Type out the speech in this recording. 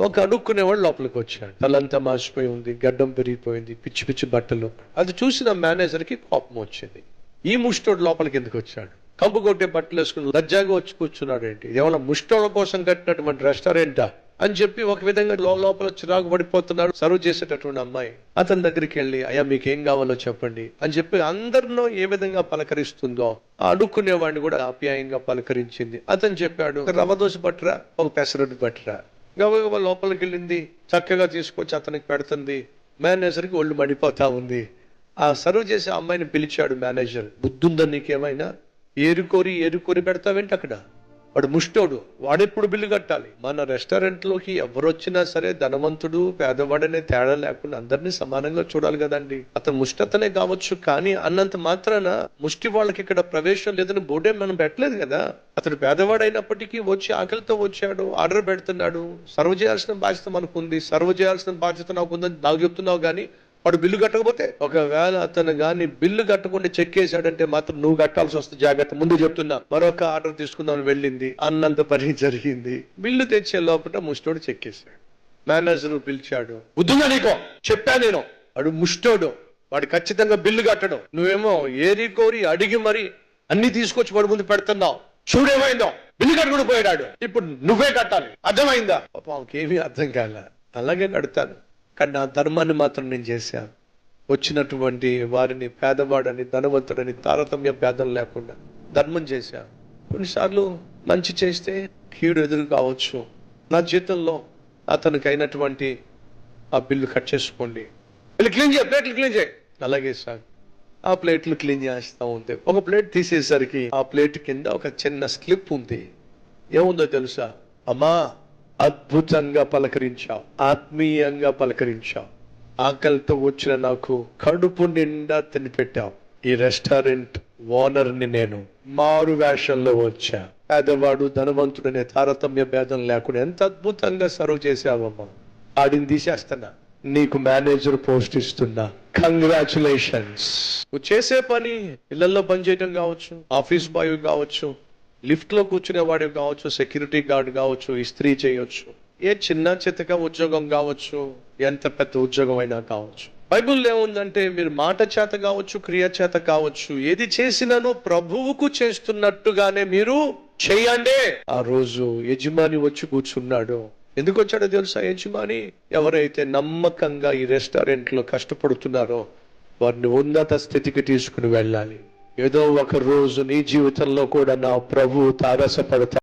ఒక అడుక్కునేవాడు లోపలికి వచ్చాడు. తలంతా మాసిపోయి ఉంది, గడ్డం పెరిగిపోయింది, పిచ్చి పిచ్చి బట్టలు. అది చూసిన మేనేజర్కి కోపం వచ్చింది. ఈ ముష్టోడు లోపలికి ఎందుకు వచ్చాడు? కంపు కొట్టే బట్టలు వేసుకుని లజ్జాగా వచ్చి కూర్చున్నాడు ఏంటి? ఏమన్నా ముష్టోళ్ళ కోసం కట్టినటువంటి రెస్టారెంటా అని చెప్పి ఒక విధంగా లోపల వచ్చి పడిపోతున్నాడు. సర్వ్ చేసేటటువంటి అమ్మాయి అతని దగ్గరికి వెళ్ళి, అయ్యా మీకేం కావాలో చెప్పండి అని చెప్పి అందరినో ఏ విధంగా పలకరిస్తుందో అడుక్కునేవాడిని కూడా ఆప్యాయంగా పలకరించింది. అతను చెప్పాడు, ఒక రవ్వ దోశ పట్టురా, ఒక పెసరట్టు పట్టురా. గబగబా లోపలికి వెళ్ళింది, చక్కగా తీసుకొచ్చి అతనికి పెడుతుంది. మేనేజర్కి ఒళ్ళు మడిపోతా ఉంది. ఆ సర్వ్ చేసే అమ్మాయిని పిలిచాడు మేనేజర్. బుద్ధుందా నీకేమైనా? ఏరుకోరి పెడతావేంటి అక్కడ? వాడు ముష్టోడు, వాడెప్పుడు బిల్లు కట్టాలి? మన రెస్టారెంట్లోకి ఎవరు వచ్చినా సరే ధనవంతుడు పేదవాడనే తేడా లేకుండా అందరినీ సమానంగా చూడాలి కదండి. అతను ముష్టతనే కావచ్చు, కానీ అన్నంత మాత్రాన ముష్టి వాళ్ళకి ఇక్కడ ప్రవేశం లేదని బోర్డే మనం పెట్టలేదు కదా. అతడు పేదవాడైనప్పటికీ వచ్చి ఆకలితో వచ్చాడు, ఆర్డర్ పెడుతున్నాడు. సర్వ్ చేయాల్సిన బాధ్యత మనకుంది, సర్వ్ చేయాల్సిన బాధ్యత నాకుందని నాకు చెప్తున్నావు. కానీ వాడు బిల్లు కట్టకపోతే, ఒకవేళ అతను కానీ బిల్లు కట్టకుండా చెక్ వేసాడంటే మాత్రం నువ్వు కట్టాల్సి వస్తుంది, జాగ్రత్త, ముందు చెప్తున్నా. మరొక ఆర్డర్ తీసుకుందామని వెళ్ళింది, అన్నంత పని జరిగింది. బిల్లు తెచ్చే లోపల ముష్టోడు చెక్ వేసాడు. మేనేజర్ పిలిచాడు, బుద్ధుగా నీకో చెప్పా నేను, వాడు ముష్టోడు, వాడు ఖచ్చితంగా బిల్లు కట్టడం. నువ్వేమో ఏరి అడిగి మరి అన్ని తీసుకొచ్చి వాడు ముందు పెడుతున్నావు. చూడేమైందో, బిల్లు కట్టుకుని పోయాడు, ఇప్పుడు నువ్వే కట్టాలి, అర్థమైందా? పాపంకేమీ అర్థం కాల. అలాగే కడతాను, కానీ నా ధర్మాన్ని మాత్రం నేను చేశాను. వచ్చినటువంటి వారిని పేదవాడని ధనవంతుడని తారతమ్య భేదం లేకుండా ధర్మం చేశాను. కొన్నిసార్లు మంచి చేస్తే కీడు ఎదురు కావచ్చు. నా జీవితంలో అతనికి అయినటువంటి ఆ బిల్లు కట్ చేసుకోండి, వెళ్ళి క్లీన్ చేయి, ప్లేట్లు క్లీన్ చేయి. అలాగే సార్ ఆ ప్లేట్లు క్లీన్ చేస్తూ ఉంది. ఒక ప్లేట్ తీసేసరికి ఆ ప్లేట్ కింద ఒక చిన్న స్లిప్ ఉంది. ఏముందో తెలుసా? అమ్మా, అద్భుతంగా పలకరించావు, ఆత్మీయంగా పలకరించావు, ఆకలితో వచ్చిన నాకు కడుపు నిండా తినిపెట్టావు. ఈ రెస్టారెంట్ ఓనర్ని నేను, మారు వేషంలో వచ్చా. పేదవాడు ధనవంతుడనే తారతమ్య భేదం లేకుండా ఎంత అద్భుతంగా సర్వ్ చేసావమ్మా. ఆడిని తీసేస్తున్నా, నీకు మేనేజర్ పోస్ట్ ఇస్తున్నా, కంగ్రాచులేషన్స్. నువ్వు చేసే పని ఇళ్లలో పనిచేయడం కావచ్చు, ఆఫీస్ బాయ్ కావచ్చు, లిఫ్ట్ లో కూర్చునేవాడు కావచ్చు, సెక్యూరిటీ గార్డ్ కావచ్చు, ఇస్త్రీ చేయొచ్చు, ఏ చిన్న చితక ఉద్యోగం కావచ్చు, ఎంత పెద్ద ఉద్యోగం అయినా కావచ్చు. బైబిల్లో ఏముందంటే, మీరు మాట చేత కావచ్చు, క్రియ చేత కావచ్చు, ఏది చేసినానో ప్రభువుకు చేస్తున్నట్టుగానే మీరు చెయ్యండి. ఆ రోజు యజమాని వచ్చి కూర్చున్నాడు. ఎందుకు వచ్చాడో తెలుసా యజమాని? ఎవరైతే నమ్మకంగా ఈ రెస్టారెంట్ లో కష్టపడుతున్నారో వారిని ఉన్నత స్థితికి తీసుకుని వెళ్ళాలి. ఏదో ఒక రోజు నీ జీవితంలో కూడా నా ప్రభువు తారసపడతాడు.